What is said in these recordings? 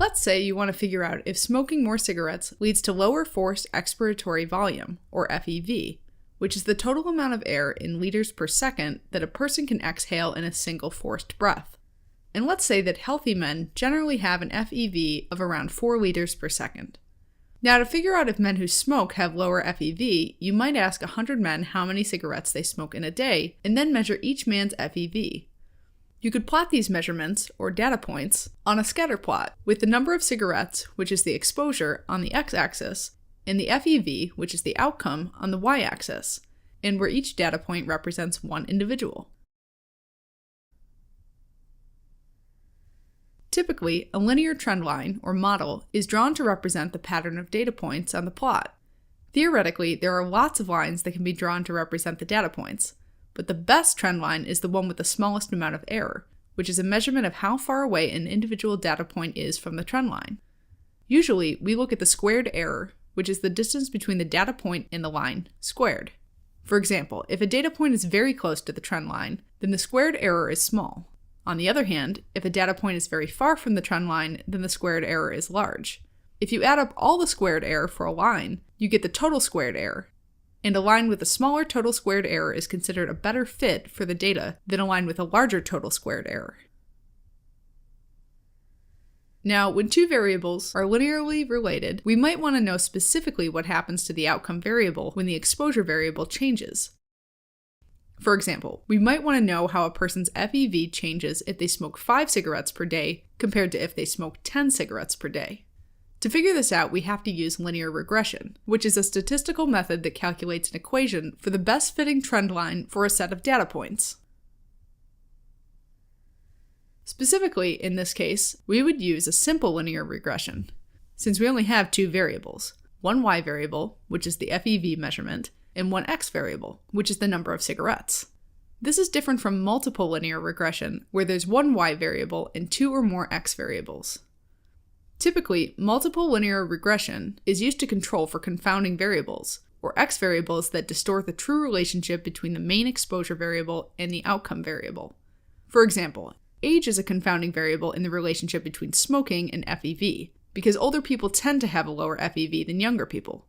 Let's say you want to figure out if smoking more cigarettes leads to lower forced expiratory volume, or FEV, which is the total amount of air in liters per second that a person can exhale in a single forced breath. And let's say that healthy men generally have an FEV of around 4 liters per second. Now, to figure out if men who smoke have lower FEV, you might ask 100 men how many cigarettes they smoke in a day, and then measure each man's FEV. You could plot these measurements, or data points, on a scatter plot, with the number of cigarettes, which is the exposure, on the x-axis, and the FEV, which is the outcome, on the y-axis, and where each data point represents one individual. Typically, a linear trend line, or model, is drawn to represent the pattern of data points on the plot. Theoretically, there are lots of lines that can be drawn to represent the data points, but the best trend line is the one with the smallest amount of error, which is a measurement of how far away an individual data point is from the trend line. Usually, we look at the squared error, which is the distance between the data point and the line, squared. For example, if a data point is very close to the trend line, then the squared error is small. On the other hand, if a data point is very far from the trend line, then the squared error is large. If you add up all the squared error for a line, you get the total squared error. And a line with a smaller total squared error is considered a better fit for the data than a line with a larger total squared error. Now, when two variables are linearly related, we might want to know specifically what happens to the outcome variable when the exposure variable changes. For example, we might want to know how a person's FEV changes if they smoke 5 cigarettes per day compared to if they smoke 10 cigarettes per day. To figure this out, we have to use linear regression, which is a statistical method that calculates an equation for the best fitting trend line for a set of data points. Specifically, in this case, we would use a simple linear regression, since we only have 2 variables, one y variable, which is the FEV measurement, and one x variable, which is the number of cigarettes. This is different from multiple linear regression, where there's one y variable and 2 or more x variables. Typically, multiple linear regression is used to control for confounding variables, or x variables that distort the true relationship between the main exposure variable and the outcome variable. For example, age is a confounding variable in the relationship between smoking and FEV, because older people tend to have a lower FEV than younger people.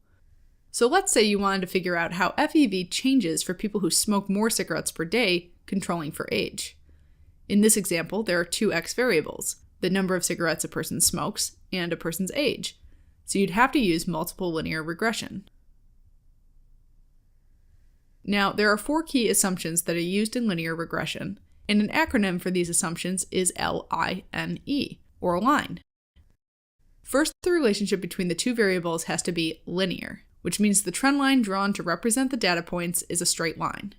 So let's say you wanted to figure out how FEV changes for people who smoke more cigarettes per day, controlling for age. In this example, there are 2 x variables, the number of cigarettes a person smokes, and a person's age, so you'd have to use multiple linear regression. Now, there are 4 key assumptions that are used in linear regression, and an acronym for these assumptions is LINE, or line. First, the relationship between the 2 variables has to be linear, which means the trend line drawn to represent the data points is a straight line.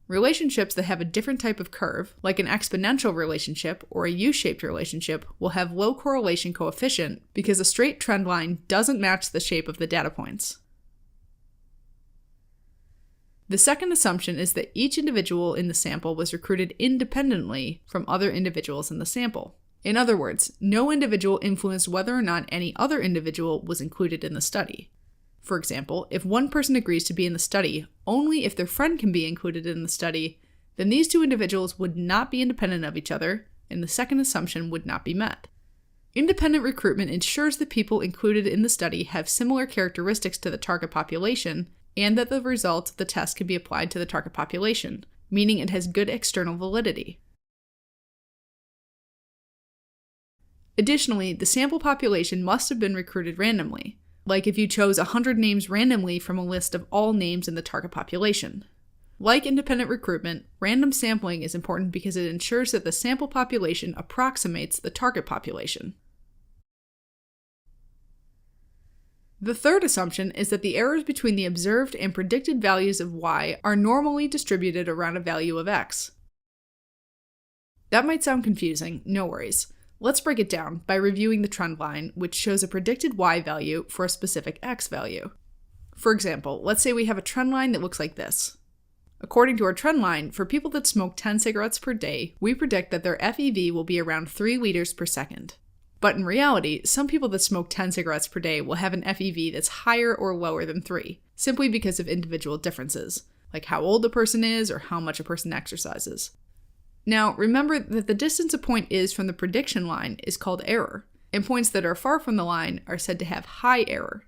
Relationships that have a different type of curve, like an exponential relationship or a U-shaped relationship, will have low correlation coefficient because a straight trend line doesn't match the shape of the data points. The second assumption is that each individual in the sample was recruited independently from other individuals in the sample. In other words, no individual influenced whether or not any other individual was included in the study. For example, if one person agrees to be in the study only if their friend can be included in the study, then these 2 individuals would not be independent of each other, and the second assumption would not be met. Independent recruitment ensures that people included in the study have similar characteristics to the target population, and that the results of the test can be applied to the target population, meaning it has good external validity. Additionally, the sample population must have been recruited randomly, like if you chose 100 names randomly from a list of all names in the target population. Like independent recruitment, random sampling is important because it ensures that the sample population approximates the target population. The third assumption is that the errors between the observed and predicted values of y are normally distributed around a value of x. That might sound confusing, no worries. Let's break it down by reviewing the trend line, which shows a predicted y value for a specific x value. For example, let's say we have a trend line that looks like this. According to our trend line, for people that smoke 10 cigarettes per day, we predict that their FEV will be around 3 liters per second. But in reality, some people that smoke 10 cigarettes per day will have an FEV that's higher or lower than 3, simply because of individual differences, like how old a person is or how much a person exercises. Now, remember that the distance a point is from the prediction line is called error, and points that are far from the line are said to have high error.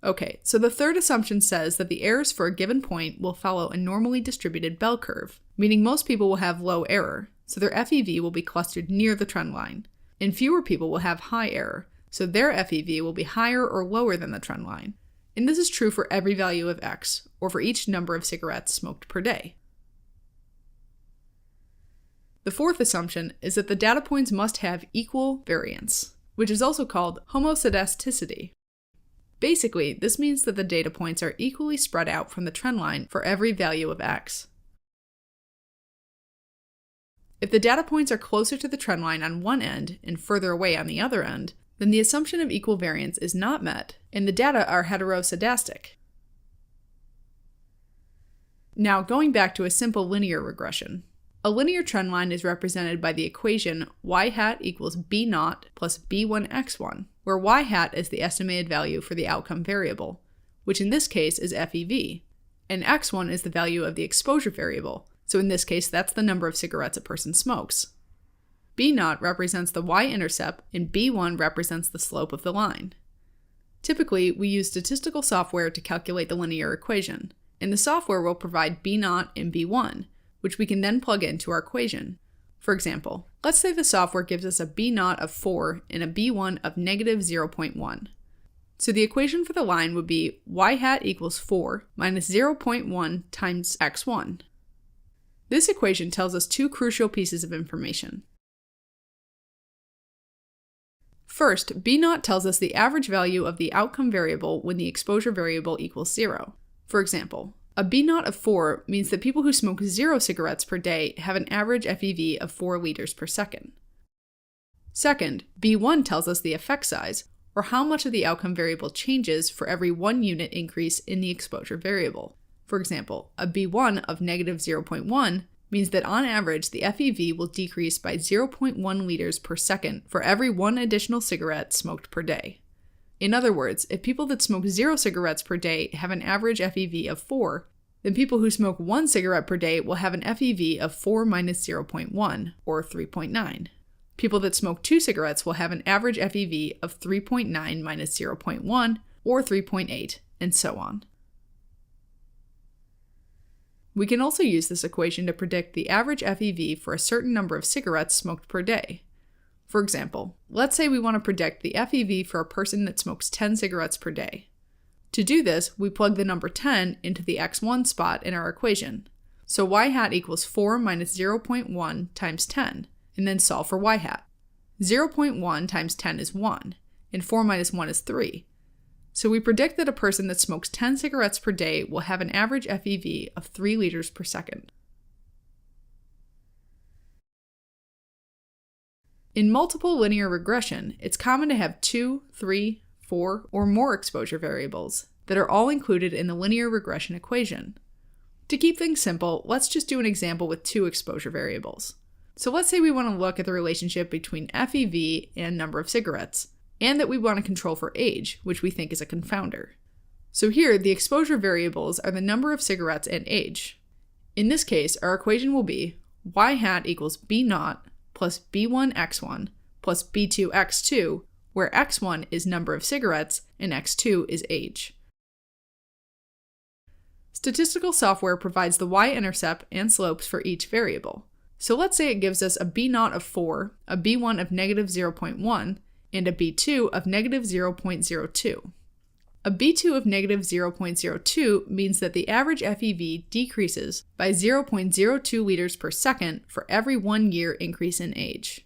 Okay, so the third assumption says that the errors for a given point will follow a normally distributed bell curve, meaning most people will have low error, so their FEV will be clustered near the trend line, and fewer people will have high error, so their FEV will be higher or lower than the trend line. And this is true for every value of X, or for each number of cigarettes smoked per day. The fourth assumption is that the data points must have equal variance, which is also called homoscedasticity. Basically, this means that the data points are equally spread out from the trend line for every value of X. If the data points are closer to the trend line on one end and further away on the other end, then the assumption of equal variance is not met, and the data are heteroscedastic. Now, going back to a simple linear regression. A linear trend line is represented by the equation y hat equals b naught plus b1 x1, where y hat is the estimated value for the outcome variable, which in this case is FEV, and x1 is the value of the exposure variable, so in this case that's the number of cigarettes a person smokes. b naught represents the y-intercept and b1 represents the slope of the line. Typically, we use statistical software to calculate the linear equation, and the software will provide b naught and b1, which we can then plug into our equation. For example, let's say the software gives us a b naught of 4 and a b1 of negative 0.1. So the equation for the line would be y hat equals 4 minus 0.1 times x1. This equation tells us two crucial pieces of information. First, b naught tells us the average value of the outcome variable when the exposure variable equals 0. For example, a b naught of 4 means that people who smoke 0 cigarettes per day have an average FEV of 4 liters per second. Second, b1 tells us the effect size, or how much of the outcome variable changes for every 1 unit increase in the exposure variable. For example, a b1 of negative 0.1 means that on average the FEV will decrease by 0.1 liters per second for every 1 additional cigarette smoked per day. In other words, if people that smoke 0 cigarettes per day have an average FEV of 4, then people who smoke 1 cigarette per day will have an FEV of 4 minus 0.1, or 3.9. People that smoke 2 cigarettes will have an average FEV of 3.9 minus 0.1, or 3.8, and so on. We can also use this equation to predict the average FEV for a certain number of cigarettes smoked per day. For example, let's say we want to predict the FEV for a person that smokes 10 cigarettes per day. To do this, we plug the number 10 into the x1 spot in our equation. So y hat equals 4 minus 0.1 times 10, and then solve for y hat. 0.1 times 10 is 1, and 4 minus 1 is 3. So we predict that a person that smokes 10 cigarettes per day will have an average FEV of 3 liters per second. In multiple linear regression, it's common to have 2, 3, 4, or more exposure variables that are all included in the linear regression equation. To keep things simple, let's just do an example with 2 exposure variables. So let's say we want to look at the relationship between FEV and number of cigarettes, and that we want to control for age, which we think is a confounder. So here, the exposure variables are the number of cigarettes and age. In this case, our equation will be y hat equals b naught plus b1 x1 plus b2 x2, where x1 is number of cigarettes and x2 is age. Statistical software provides the y-intercept and slopes for each variable. So let's say it gives us a b naught of 4, a b1 of negative 0.1, and a b2 of negative 0.02. A b2 of negative 0.02 means that the average FEV decreases by 0.02 liters per second for every 1 year increase in age.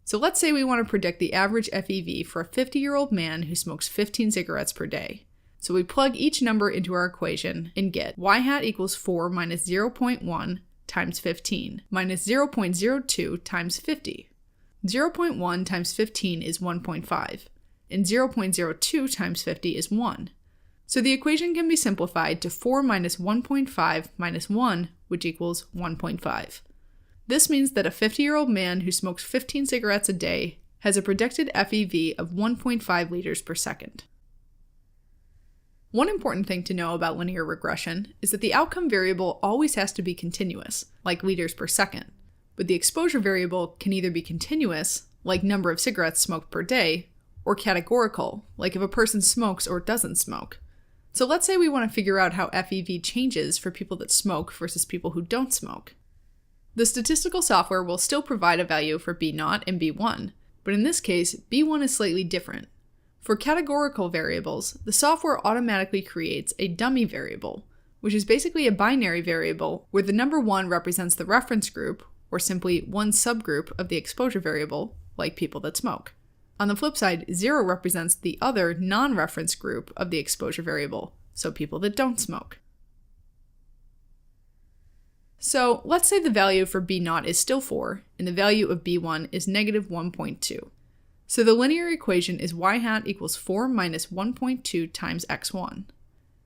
So let's say we want to predict the average FEV for a 50-year-old man who smokes 15 cigarettes per day. So we plug each number into our equation and get y hat equals 4 minus 0.1 times 15 minus 0.02 times 50. 0.1 times 15 is 1.5, and 0.02 times 50 is 1. So the equation can be simplified to 4 minus 1.5 minus 1, which equals 1.5. This means that a 50-year-old man who smokes 15 cigarettes a day has a predicted FEV of 1.5 liters per second. One important thing to know about linear regression is that the outcome variable always has to be continuous, like liters per second. But the exposure variable can either be continuous, like number of cigarettes smoked per day, or categorical, like if a person smokes or doesn't smoke. So let's say we want to figure out how FEV changes for people that smoke versus people who don't smoke. The statistical software will still provide a value for B0 and B1, but in this case, B1 is slightly different. For categorical variables, the software automatically creates a dummy variable, which is basically a binary variable where the number 1 represents the reference group, or simply one subgroup of the exposure variable, like people that smoke. On the flip side, 0 represents the other non-reference group of the exposure variable, so people that don't smoke. So let's say the value for B0 is still 4, and the value of B1 is negative 1.2. So the linear equation is y hat equals 4 minus 1.2 times x1.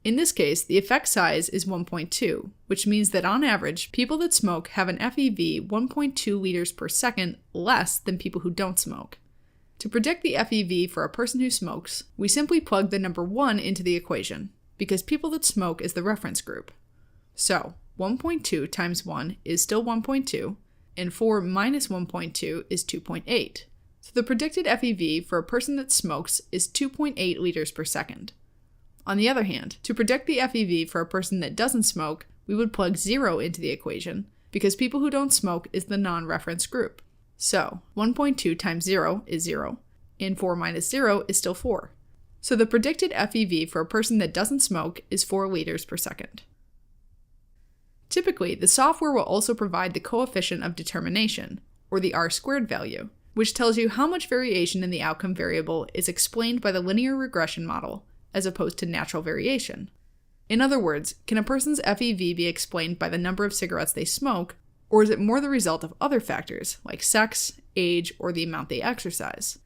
In this case, the effect size is 1.2, which means that on average, people that smoke have an FEV 1.2 liters per second less than people who don't smoke. To predict the FEV for a person who smokes, we simply plug the number 1 into the equation, because people that smoke is the reference group. So, 1.2 times 1 is still 1.2, and 4 minus 1.2 is 2.8. So the predicted FEV for a person that smokes is 2.8 liters per second. On the other hand, to predict the FEV for a person that doesn't smoke, we would plug 0 into the equation, because people who don't smoke is the non-reference group. So, 1.2 times 0 is 0, and 4 minus 0 is still 4. So the predicted FEV for a person that doesn't smoke is 4 liters per second. Typically, the software will also provide the coefficient of determination, or the R-squared value, which tells you how much variation in the outcome variable is explained by the linear regression model, as opposed to natural variation. In other words, can a person's FEV be explained by the number of cigarettes they smoke, or is it more the result of other factors, like sex, age, or the amount they exercise?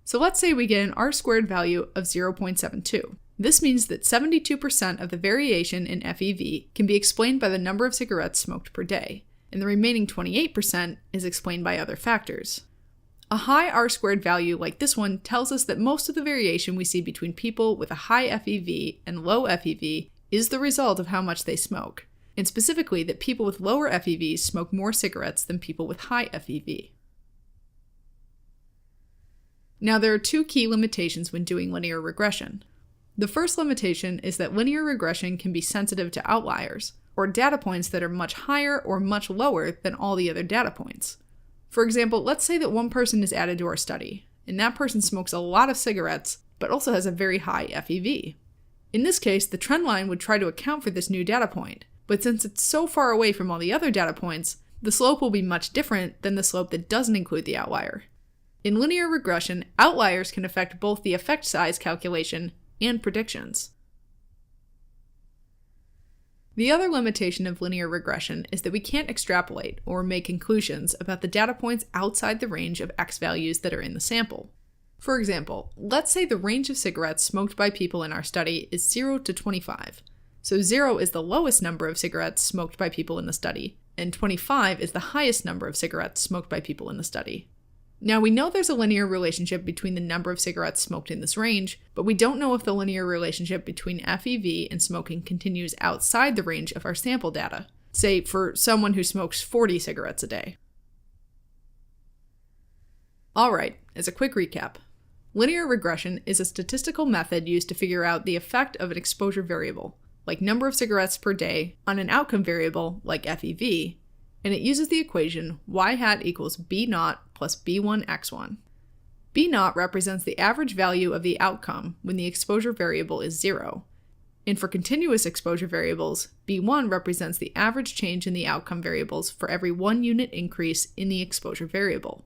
So let's say we get an R-squared value of 0.72. This means that 72% of the variation in FEV can be explained by the number of cigarettes smoked per day, and the remaining 28% is explained by other factors. A high R-squared value like this one tells us that most of the variation we see between people with a high FEV and low FEV is the result of how much they smoke, and specifically that people with lower FEVs smoke more cigarettes than people with high FEV. Now, there are two key limitations when doing linear regression. The first limitation is that linear regression can be sensitive to outliers, or data points that are much higher or much lower than all the other data points. For example, let's say that one person is added to our study, and that person smokes a lot of cigarettes, but also has a very high FEV. In this case, the trend line would try to account for this new data point, but since it's so far away from all the other data points, the slope will be much different than the slope that doesn't include the outlier. In linear regression, outliers can affect both the effect size calculation and predictions. The other limitation of linear regression is that we can't extrapolate or make conclusions about the data points outside the range of X values that are in the sample. For example, let's say the range of cigarettes smoked by people in our study is 0 to 25. So 0 is the lowest number of cigarettes smoked by people in the study, and 25 is the highest number of cigarettes smoked by people in the study. Now, we know there's a linear relationship between the number of cigarettes smoked in this range, but we don't know if the linear relationship between FEV and smoking continues outside the range of our sample data, say for someone who smokes 40 cigarettes a day. Alright, as a quick recap, linear regression is a statistical method used to figure out the effect of an exposure variable, like number of cigarettes per day, on an outcome variable, like FEV, and it uses the equation y hat equals B0 plus B1 x1. B0 represents the average value of the outcome when the exposure variable is 0, and for continuous exposure variables, B1 represents the average change in the outcome variables for every 1 unit increase in the exposure variable.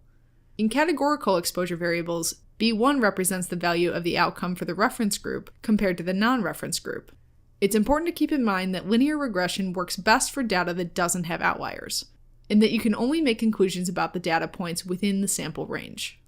In categorical exposure variables, B1 represents the value of the outcome for the reference group compared to the non-reference group. It's important to keep in mind that linear regression works best for data that doesn't have outliers, and that you can only make conclusions about the data points within the sample range.